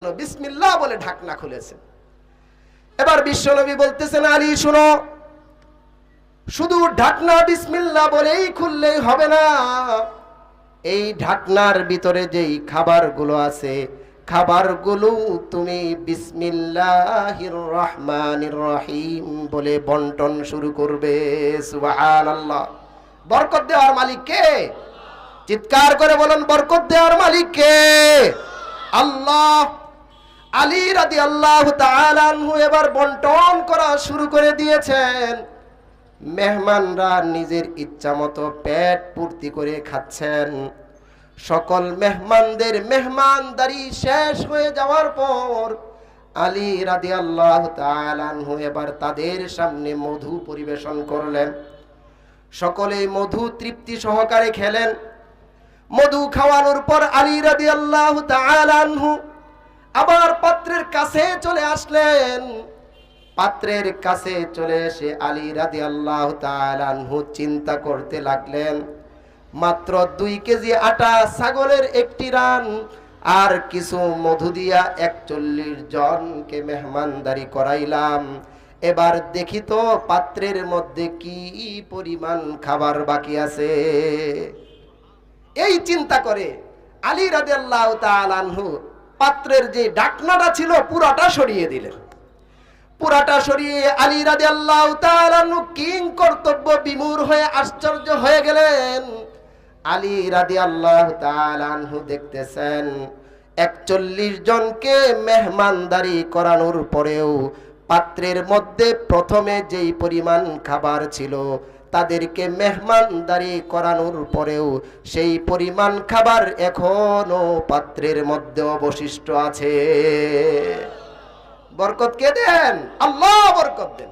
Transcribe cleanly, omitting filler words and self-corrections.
বিসমিল্লাহ বলে ঢাকনা খুলেছেন। এবার বিশ্বনবী বলতেছেন, আলী শুনো, শুধু ঢাকনা বিসমিল্লাহ বলেই খুললেই হবে না, এই ঢাকনার ভিতরে যেই খাবারগুলো আছে খাবারগুলো তুমি বিসমিল্লাহির রহমানির রহিম বলে বন্টন শুরু করবে। সুবহানাল্লাহ। বরকত দেওয়ার মালিক কে? চিৎকার করে বলেন, বরকত দেওয়ার মালিক কে? আল্লাহ। আলী রাদিয়াল্লাহু তাআলা আনহু এবার বন্টন করা শুরু করে দিয়েছেন। মেহমানরা নিজের ইচ্ছা মতো পেট পূর্তি করে খাচ্ছেন। সকল মেহমানদের মেহমানদারি শেষ হয়ে যাওয়ার পর আলী রাদিয়াল্লাহু তাআলা আনহু এবার তাদের সামনে মধু পরিবেশন করলেন। সকলেই মধু তৃপ্তি সহকারে খেলেন। মধু খাওয়ানোর পর আলী রাদিয়াল্লাহু তাআলা আনহু আবার পাত্রের কাছে চলে আসলেন। পাত্রের কাছে চলে এসে আলী রাদিয়াল্লাহু তাআলা আনহু চিন্তা করতে লাগলেন, মাত্র 2 কেজি আটা, ছাগলের একটি রান আর কিছু মধু দিয়া 41 জনকে মেহমানদারি করাইলাম। এবার দেখি তো পাত্রের মধ্যে কি পরিমাণ খাবার বাকি আছে। এই চিন্তা করে আলী রাদিয়াল্লাহু তাআলা আনহু পাত্রের যে ঢাকনাটা ছিল পুরাটা সরিয়ে দিলেন। পুরাটা সরিয়ে আলী রাদিয়াল্লাহু তাআলা আনহু কিং কর্তব্য বিমূঢ় হয়ে আশ্চর্য হয়ে গেলেন। আলী রাদিয়াল্লাহু তাআলা আনহু দেখতেছেন 41 জনকে মেহমানদারি করানোর পরেও পাত্রের মধ্যে প্রথমে যেই পরিমাণ খাবার ছিল তাদেরকে মেহমানদারি করানোর পরেও সেই পরিমাণ খাবার এখনো পাত্রের মধ্যে অবশিষ্ট আছে। বরকত কে দেন? আল্লাহ বরকত দেন।